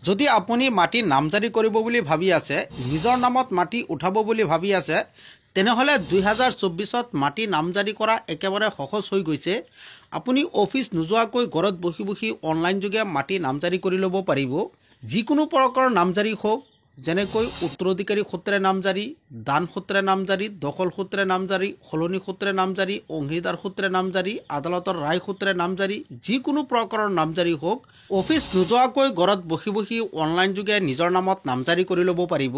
যদি আপুনি মাটি নামজাৰি কৰিব বুলি ভাবি আছে, নিজৰ নামত মাটি উঠাব বুলি ভাবি আছে, তেনেহলে 2024ত মাটি নামজাৰি কৰা একেবাৰে সহজ হৈ গৈছে। আপুনি অফিচ নোযোৱাকৈ ঘৰত বহি বহি অনলাইন যোগে মাটি নামজাৰি কৰি ল'ব পাৰিব। যিকোনো প্ৰকাৰৰ নামজাৰি হোক, যেনেকৈ উত্তৰাধিকাৰী সূত্ৰে নামজাৰি, দান সূত্ৰে নামজাৰি, দখল সূত্ৰে নামজাৰি, সলনি সূত্ৰে নামজাৰি, অংশীদাৰ সূত্ৰে নামজাৰি, আদালতৰ ৰায় সূত্ৰে নামজাৰি, যিকোনো প্ৰকাৰৰ নামজাৰি হোক, অফিচ নোযোৱাকৈ ঘৰত বহি বহি অনলাইন যোগে নিজৰ নামত নামজাৰি কৰি ল'ব পাৰিব।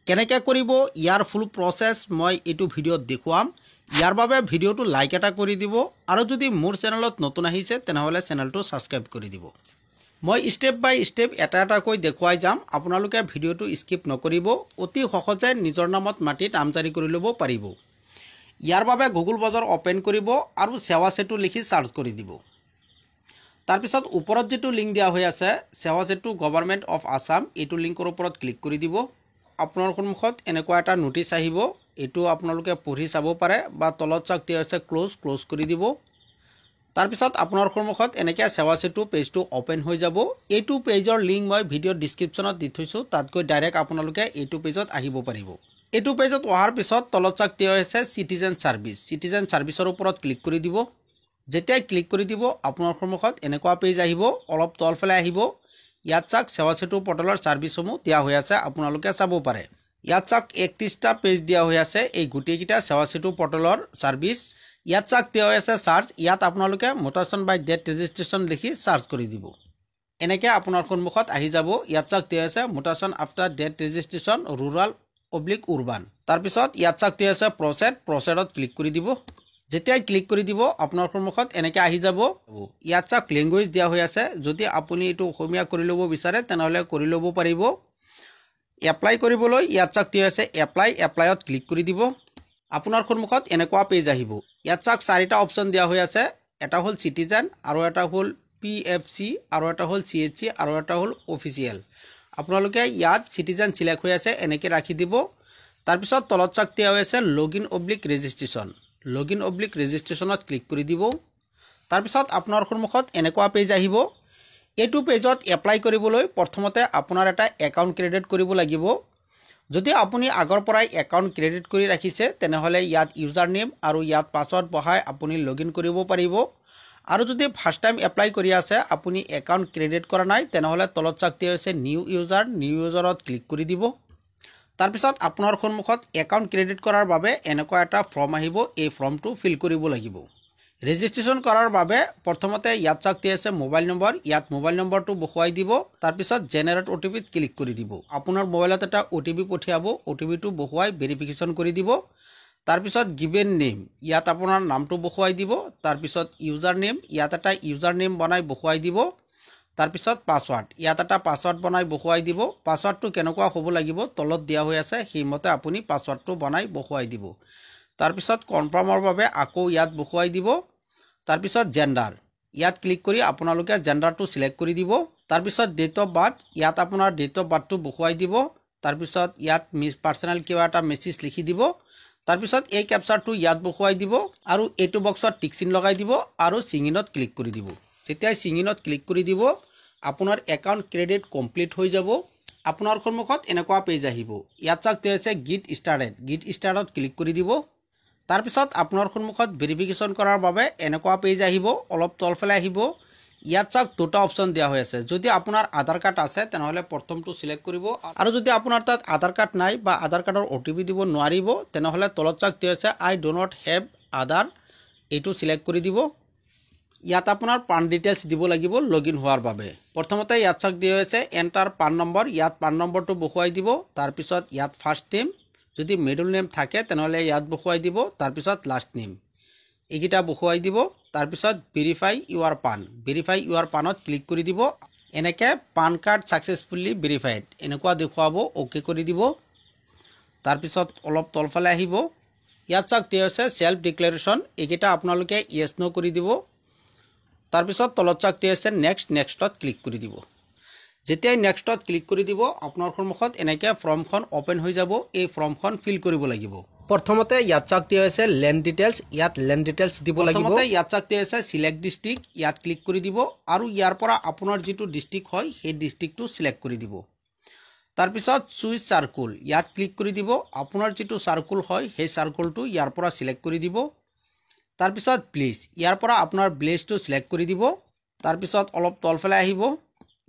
কেনেকৈ কৰিব ইয়াৰ ফুল প্ৰচেছ মই এইটো ভিডিঅ'ত দেখুৱাম। ইয়াৰ বাবে ভিডিঅ'টো লাইক এটা কৰি দিব আৰু যদি মোৰ চেনেলত নতুন আহিছে তেনেহ'লে চেনেলটো ছাবস্ক্ৰাইব কৰি দিব। মই ষ্টেপ বাই ষ্টেপ এটা এটাকৈ দেখুৱাই যাম, আপোনালোকে ভিডিঅ'টো স্কিপ নকৰিব। অতি সহজে নিজৰ নামত মাটি নামজাৰি কৰি ল'ব পাৰিব। ইয়াৰ বাবে গুগল ব্ৰাউজাৰ অ'পেন কৰিব আৰু সেৱা সেতু লিখি চাৰ্চ কৰি দিব। তাৰপিছত ওপৰত যেটো লিংক দিয়া হৈ আছে সেৱা সেতু গভৰ্ণমেণ্ট অফ আসাম, এইটো লিংকৰ ওপৰত ক্লিক কৰি দিব। আপোনাৰ সন্মুখত এনেকুৱা এটা নোটিছ আহিব, এইটো আপোনালোকে পঢ়ি চাব পাৰে বা তলত চাওক দিয়া আছে ক্লোজ কৰি দিব। তাৰপিছত আপোনাৰ সন্মুখত এনেকৈ সেৱা সেতু পেজটো অ'পেন হৈ যাব। এইটো পেজৰ লিংক মই ভিডিঅ'ৰ ডিছক্ৰিপশ্যনত দি থৈছোঁ, তাত গৈ ডাইৰেক্ট আপোনালোকে এইটো পেজত আহিব পাৰিব। এইটো পেজত অহাৰ পিছত তলত চাওক দিয়া আছে চিটিজেন ছাৰ্ভিচৰ ওপৰত ক্লিক কৰি দিব। যেতিয়াই ক্লিক কৰি দিব আপোনাৰ সন্মুখত এনেকুৱা পেজ আহিব, অলপ তলফালে আহিব। ইয়াত চাওক সেৱা সেতু পৰ্টেলৰ ছাৰ্ভিচসমূহ দিয়া হৈ আছে, আপোনালোকে চাব পাৰে। ইয়াত চাওক 31টা পেজ দিয়া হৈ আছে, এই গোটেইকেইটা সেৱা সেতু পৰ্টেলৰ ছাৰ্ভিচ। ইয়াত চাওক দিয়া হৈ আছে চাৰ্চ, ইয়াত আপোনালোকে মিউটেশ্যন বাই ডেট ৰেজিষ্ট্ৰেশ্যন লিখি চাৰ্চ কৰি দিব। এনেকৈ আপোনাৰ সন্মুখত আহি যাব। ইয়াত চাওক দিয়া আছে মিউটেশ্যন আফটাৰ ডেট ৰেজিষ্ট্ৰেশ্যন ৰুৰাল/উৰবান। তাৰপিছত ইয়াত চাওক দিয়া আছে প্ৰচেডত ক্লিক কৰি দিব। যেতিয়াই ক্লিক কৰি দিব আপোনাৰ সন্মুখত এনেকৈ আহি যাব। ইয়াত চাওক লেংগুৱেজ দিয়া হৈ আছে, যদি আপুনি এইটো অসমীয়া কৰি ল'ব বিচাৰে তেনেহ'লে কৰি ল'ব পাৰিব। এপ্লাই কৰিবলৈ ইয়াত চাওক দিয়া আছে এপ্লাইত ক্লিক কৰি দিব। আপোনাৰ সন্মুখত এনেকুৱা পেজ আহিব। ইয়াত চাওক 4টা অপশ্যন দিয়া হৈ আছে, এটা হ'ল চিটিজেন, আৰু এটা হ'ল PFC, আৰু এটা হ'ল CHC, আৰু এটা হ'ল অফিচিয়েল। আপোনালোকে ইয়াত চিটিজেন চিলেক্ট হৈ আছে, এনেকৈ ৰাখি দিব। তাৰপিছত তলত চাওক দিয়া হৈ আছে লগইন/ৰেজিষ্ট্ৰেশ্যনত ক্লিক কৰি দিব। তাৰপিছত আপোনাৰ সন্মুখত এনেকুৱা পেজ আহিব। এইটো পেজত এপ্লাই কৰিবলৈ প্ৰথমতে আপোনাৰ এটা একাউণ্ট ক্ৰিয়েট কৰিব লাগিব। যদি আপুনি আগৰ পৰাই একাউণ্ট ক্ৰিয়েট কৰি ৰাখিছে তেনেহ'লে ইয়াত ইউজাৰ নেম আৰু ইয়াত পাছৱৰ্ড বহাই আপুনি লগইন কৰিব পাৰিব। আৰু যদি ফাৰ্ষ্ট টাইম এপ্লাই কৰি আছে, আপুনি একাউণ্ট ক্ৰিয়েট কৰা নাই, তেনেহ'লে তলত চাওক দিয়া হৈছে নিউ ইউজাৰত ক্লিক কৰি দিব। তাৰপিছত আপোনাৰ সন্মুখত একাউণ্ট ক্ৰিয়েট কৰাৰ বাবে এনেকুৱা এটা ফৰ্ম আহিব, এই ফৰ্মটো ফিল কৰিব লাগিব। ৰেজিষ্ট্ৰেশ্যন কৰাৰ বাবে প্ৰথমতে ইয়াত চাওক দিয়া আছে মোবাইল নম্বৰ, ইয়াত মোবাইল নম্বৰটো বহুৱাই দিব। তাৰপিছত জেনেৰেট OTPত ক্লিক কৰি দিব। আপোনাৰ মোবাইলত এটা OTP পঠিয়াব, OTPটো বহুৱাই ভেৰিফিকেশ্যন কৰি দিব। তাৰপিছত গিভেন নেম, ইয়াত আপোনাৰ নামটো বহুৱাই দিব। তাৰপিছত ইউজাৰ নেম, ইয়াত এটা ইউজাৰ নেম বনাই বহুৱাই দিব। তাৰপিছত পাছৱৰ্ড, ইয়াত এটা পাছৱৰ্ড বনাই বহুৱাই দিব। পাছৱৰ্ডটো কেনেকুৱা হ'ব লাগিব তলত দিয়া হৈ আছে, সেইমতে আপুনি পাছৱৰ্ডটো বনাই বহুৱাই দিব। তাৰপিছত কনফাৰ্মৰ বাবে আকৌ ইয়াত বহুৱাই দিব। তাৰপিছত জেণ্ডাৰ, ইয়াত ক্লিক কৰি আপোনালোকে জেণ্ডাৰটো চিলেক্ট কৰি দিব। তাৰপিছত ডেট অফ বাৰ্থ, ইয়াত আপোনাৰ ডেট অফ বাৰ্থটো বহুৱাই দিব। তাৰপিছত ইয়াত পাৰ্চনেল কিবা এটা মেছেজ লিখি দিব। তাৰপিছত এই কেপচাৰটো ইয়াত বহুৱাই দিব আৰু এইটো বক্সত টিক চিন লগাই দিব আৰু চিঙিনত ক্লিক কৰি দিব। যেতিয়াই চিঙিনত ক্লিক কৰি দিব আপোনাৰ একাউণ্ট ক্ৰিয়েট কমপ্লিট হৈ যাব। আপোনাৰ সন্মুখত এনেকুৱা পেজ আহিব। ইয়াত চাওক দিয়া আছে গেট ষ্টাৰ্টেড ক্লিক কৰি দিব। তাৰপিছত আপোনাৰ সন্মুখত ভেৰিফিকেশ্যন কৰাৰ বাবে এনেকুৱা পেজ আহিব, অলপ তলফালে আহিব। ইয়াত চাওক 2টা অপশ্যন দিয়া হৈ আছে। যদি আপোনাৰ আধাৰ কাৰ্ড আছে তেনেহ'লে প্ৰথমটো চিলেক্ট কৰিব, আৰু যদি আপোনাৰ তাত আধাৰ কাৰ্ড নাই বা আধাৰ কাৰ্ডৰ OTP দিব নোৱাৰিব তেনেহ'লে তলত চাওক দিয়া আছে আই ডো নট হেভ আধাৰ, এইটো চিলেক্ট কৰি দিব। ইয়াত আপোনাৰ পান ডিটেইলছ দিব লাগিব লগইন হোৱাৰ বাবে। প্ৰথমতে ইয়াত চাওক দিয়া হৈছে এণ্টাৰ পান নম্বৰ, ইয়াত পান নম্বৰটো বহুৱাই দিব। তাৰপিছত ইয়াত ফাৰ্ষ্ট নেম, যদি মিডল নেম থাকে তেনেহ'লে ইয়াত বহুৱাই দিব। তাৰপিছত লাষ্ট নেম, এইকেইটা বহুৱাই দিব। তাৰপিছত ভেৰিফাই ইউৰ পানত ক্লিক কৰি দিব। এনেকৈ পান কাৰ্ড ছাকচেছফুলি ভেৰিফাইড এনেকুৱা দেখুৱাব, অ'কে কৰি দিব। তাৰপিছত অলপ তলফালে আহিব। ইয়াত চাওক দিয়া হৈছে চেল্ফ ডিক্লেৰেশ্যন, এইকেইটা আপোনালোকে য়েছ ন' কৰি দিব। তাৰপিছত তলত চাওক দিয়া আছে নেক্সটত ক্লিক কৰি দিব। যেতিয়াই নেক্সটত ক্লিক কৰি দিব আপোনাৰ সন্মুখত এনেকৈ ফৰ্মখন অ'পেন হৈ যাব। এই ফৰ্মখন ফিল কৰিব লাগিব। প্ৰথমতে ইয়াত চাওক দিয়া হৈছে লেণ্ড ডিটেইলছ ইয়াত লেণ্ড ডিটেইলছ দিব লাগিব প্ৰথমতে ইয়াত চাওক দিয়া হৈছে সিলেক্ট ডিস্ট্ৰিক্ট ইয়াত ক্লিক কৰি দিব আৰু ইয়াৰ পৰা আপোনাৰ যেটো ডিস্ট্ৰিক্ট হয় সেই ডিস্ট্ৰিক্টটো সিলেক্ট কৰি দিব তাৰ পিছত চুইচ সাৰ্কুল ইয়াত ক্লিক কৰি দিব আপোনাৰ যেটো সাৰ্কুল হয় সেই সাৰ্কুলটো ইয়াৰ পৰা সিলেক্ট কৰি দিব তাৰ পিছত প্লিজ ইয়াৰ পৰা আপোনাৰ ব্লেজটো সিলেক্ট কৰি দিব তাৰ পিছত অলপ তলফালে আহিব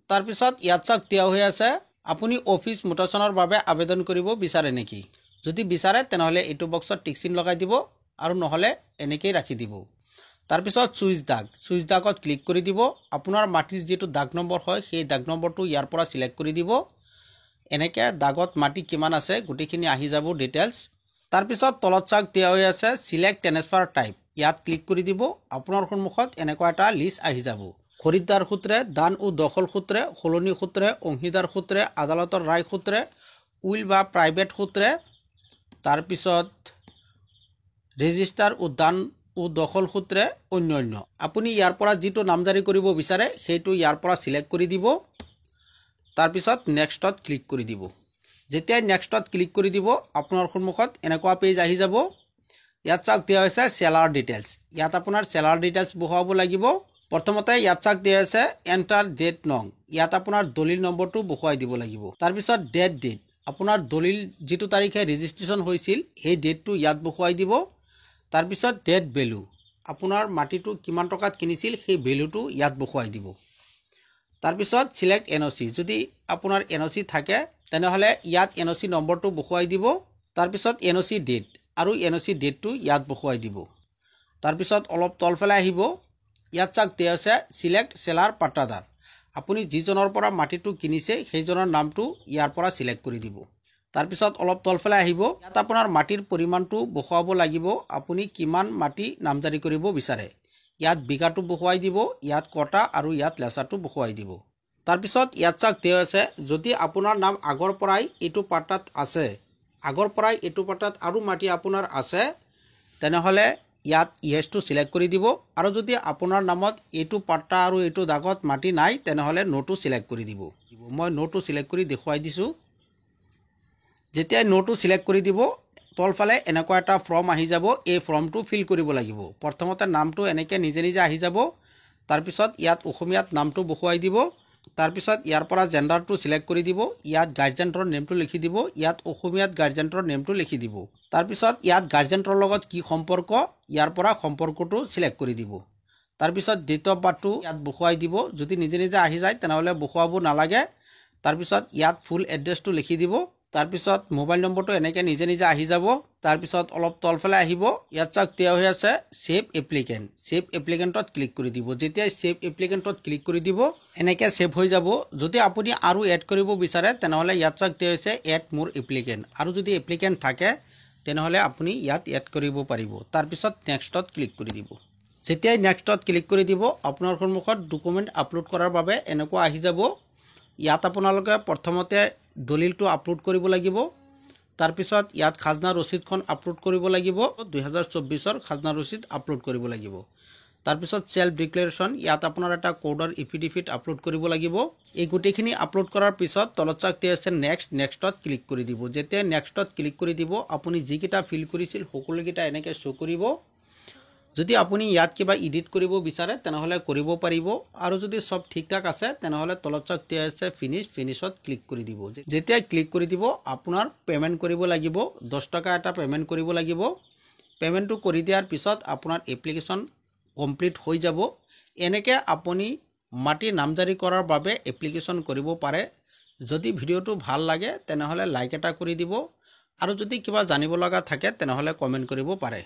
তাৰ পিছত ইয়াত চাওক দিয়া হৈ আছে আপুনি অফিস মুটেশনৰ বাবে আবেদন কৰিব বিচাৰে নেকি যদি বিচাৰে তেনেহলে এটো বক্সত টিক চিন লগাই দিব আৰু নহলে এনেকৈ ৰাখি দিব তাৰ পিছত সুইচ দাগত ক্লিক কৰি দিব আপোনাৰ মাটিৰ যেটো দাগ নম্বৰ হয় সেই দাগ নম্বৰটো ইয়াৰ পৰা সিলেক্ট কৰি দিব এনেকৈ দাগত মাটি কিমান আছে গুটিখিনি আহি যাব ডিটেইলছ তাৰ পিছত তলত চাওক দিয়া হৈ আছে সিলেক্ট ট্ৰান্সফাৰ টাইপ ইয়াত ক্লিক কৰি দিব আপোনাৰ সন্মুখত এনেকুৱা এটা লিষ্ট আহি যাব খৰিদাৰ সূত্ৰে দান ও দখল সূত্ৰে খলনি সূত্ৰে অংশীদাৰ সূত্ৰে আদালতৰ ৰায় সূত্ৰে উইল বা প্ৰাইভেট সূত্ৰে তাৰ পিছত ৰেজিষ্টাৰ ও দান ও দখল সূত্ৰে অন্যান্য আপুনি ইয়াৰ পৰা যেটো নামজাৰি কৰিব বিচাৰে সেইটো ইয়াৰ পৰা সিলেক্ট কৰি দিব তাৰ পিছত নেক্সটত ক্লিক কৰি দিব যেতিয়া নেক্সটত ক্লিক কৰি দিব আপোনাৰ সন্মুখত এনেকুৱা পেজ আহি যাব ইয়াত চাওক দিয়া হৈছে সেলাৰ ডিটেইলছ ইয়াত আপোনাৰ সেলাৰ ডিটেইলছ বহুৱাব লাগিব প্ৰথমতে ইয়াত চাওক দিয়া আছে এন্টাৰ ডেট নং ইয়াত আপোনাৰ দলিল নম্বৰটো বহুৱাই দিব লাগিব তাৰ পিছত ডেট আপোনাৰ দলিল যেটো তাৰিখে ৰেজিষ্ট্ৰেচন হৈছিল এই ডেটটো ইয়াত বহুৱাই দিব তাৰ পিছত ডেট ভ্যালু আপোনাৰ মাটিটো কিমান টকাত কিনিছিল সেই ভ্যালুটো ইয়াত বহুৱাই দিব তাৰ পিছত সিলেক্ট এনওসি যদি আপোনাৰ এনওসি থাকে তেনেহলে ইয়াত এনওসি নম্বৰটো বহুৱাই দিব তাৰ পিছত এনওসি ডেট আৰু এনওসি ডেটটো ইয়াত বহুৱাই দিব তাৰ পিছত অলপ তলফালে আহিব ইয়াত চাওক দিয়া আছে সিলেক্ট সেলাৰ পাট্টাদাৰ আপুনি যিজনৰ পৰা মাটিটো কিনিছে সেইজনৰ নামটো ইয়াৰ পৰা সিলেক্ট কৰি দিব তাৰ পিছত অলপ তলফালে আহিব ইয়াত আপোনাৰ মাটিৰ পৰিমাণটো বহুৱাব লাগিব আপুনি কিমান মাটি নামজাৰি কৰিব বিচাৰে ইয়াত বিঘাটো বহুৱাই দিব ইয়াত কটা আৰু ইয়াত লেছাটো বহুৱাই দিব তাৰ পিছত ইয়াত চাওক দিয়া আছে যদি আপোনাৰ নাম আগৰ পৰাই এটো পাট্টাত আছে আগৰ পৰাই এটো পাট্টাত আৰু মাটি আপোনাৰ আছে তেনেহলে ইয়াত ইয়েছটো সিলেক্ট কৰি দিব আৰু যদি আপোনাৰ নামত এটো পাট্টা আৰু এটো দাগত মাটি নাই তেনেহলে নোটো সিলেক্ট কৰি দিব মই নোটো সিলেক্ট কৰি দেখুৱাই দিছো যেতিয়া নোটো সিলেক্ট কৰি দিব তলফালে এনেকুৱা এটা ফৰ্ম আহি যাব এই ফৰ্মটো ফিল কৰিব লাগিব প্ৰথমতে নামটো এনেকৈ নিজে নিজে আহি যাব তাৰ পিছত ইয়াত অসমীয়াত নামটো বহুৱাই দিব তাৰ পিছত ইয়াৰ পৰা জেন্ডাৰটো সিলেক্ট কৰি দিব ইয়াত গাৰ্জেন্টৰ নেমটো লিখি দিব ইয়াত অসমীয়াত গাৰ্জেন্টৰ নেমটো লিখি দিব তাৰ পিছত ইয়াত গাৰ্জেন্টৰ লগত কি সম্পৰ্ক ইয়াৰ পৰা সম্পৰ্কটো সিলেক্ট কৰি দিব তাৰ পিছত ডেট অফ বাৰ্থটো ইয়াত বহুৱাই দিব যদি নিজে নিজে আহি যায় তেনেহলে বহুৱাব নালাগে তাৰ পিছত ইয়াত ফুল এড্ৰেছটো লিখি দিব তাৰ পিছত মোবাইল নম্বৰটো এনেকৈ নিজে নিজে আহি যাব তাৰ পিছত অলপ তলফালে আহিব ইয়াত চাওক দিয়া হৈ আছে সেভ এপ্লিকেন্টত ক্লিক কৰি দিব যেতিয়া সেভ এপ্লিকেন্টত ক্লিক কৰি দিব এনেকৈ সেভ হৈ যাব যদি আপুনি আৰু এড কৰিব বিচাৰে তেনেহলে ইয়াত চাওক দিয়া হৈছে এড মোৰ এপ্লিকেন্ট আৰু যদি এপ্লিকেন্ট থাকে তেনেহলে আপুনি ইয়াত এড কৰিব পাৰিব তাৰ পিছত নেক্সটত ক্লিক কৰি দিব যেতিয়া নেক্সটত ক্লিক কৰি দিব আপোনাৰ সন্মুখত ডকুমেন্ট আপলোড কৰাৰ বাবে এনেকুৱা আহি যাব ইয়াত আপোনালোকে প্ৰথমতে দলিলটো আপলোড কৰিব লাগিব তাৰ পিছত ইয়াত খাজনা ৰচিদখন আপলোড কৰিব লাগিব 2024 ৰ খাজনা ৰচিদ আপলোড কৰিব লাগিব তাৰ পিছত সেলফ ডিক্লেৰেচন ইয়াত আপোনাৰ এটা কোডৰ এফিডেভিট আপলোড কৰিব লাগিব এই গুটেখিনি আপলোড কৰাৰ পিছত তলত চাওক দিয়া আছে নেক্সটত ক্লিক কৰি দিব যেতিয়া নেক্সটত ক্লিক কৰি দিব আপুনি যিকিটা ফিল কৰিছিল সকলোকিটা এনেকৈ শো কৰিব যদি আপুনি ইয়াত কিবা এডিট কৰিব বিচাৰে তেনেহলে কৰিব পাৰিব আৰু যদি সব ঠিকঠাক আছে তেনেহলে তলত চাওক দিয়া আছে ফিনিশত ক্লিক কৰি দিব যেতিয়া ক্লিক কৰি দিব আপোনাৰ পেমেন্ট কৰিব লাগিব 10 টকা এটা পেমেন্ট কৰিব লাগিব পেমেন্টটো কৰি দিয়াৰ পিছত আপোনাৰ এপ্লিকেশন কমপ্লিট হৈ যাব এনেকৈ আপুনি মাটি নামজাৰি কৰাৰ বাবে এপ্লিকেশন কৰিব পাৰে যদি ভিডিওটো ভাল লাগে তেনেহলে লাইক এটা কৰি দিব আৰু যদি কিবা জানিব লগা থাকে তেনেহলে কমেন্ট কৰিব পাৰে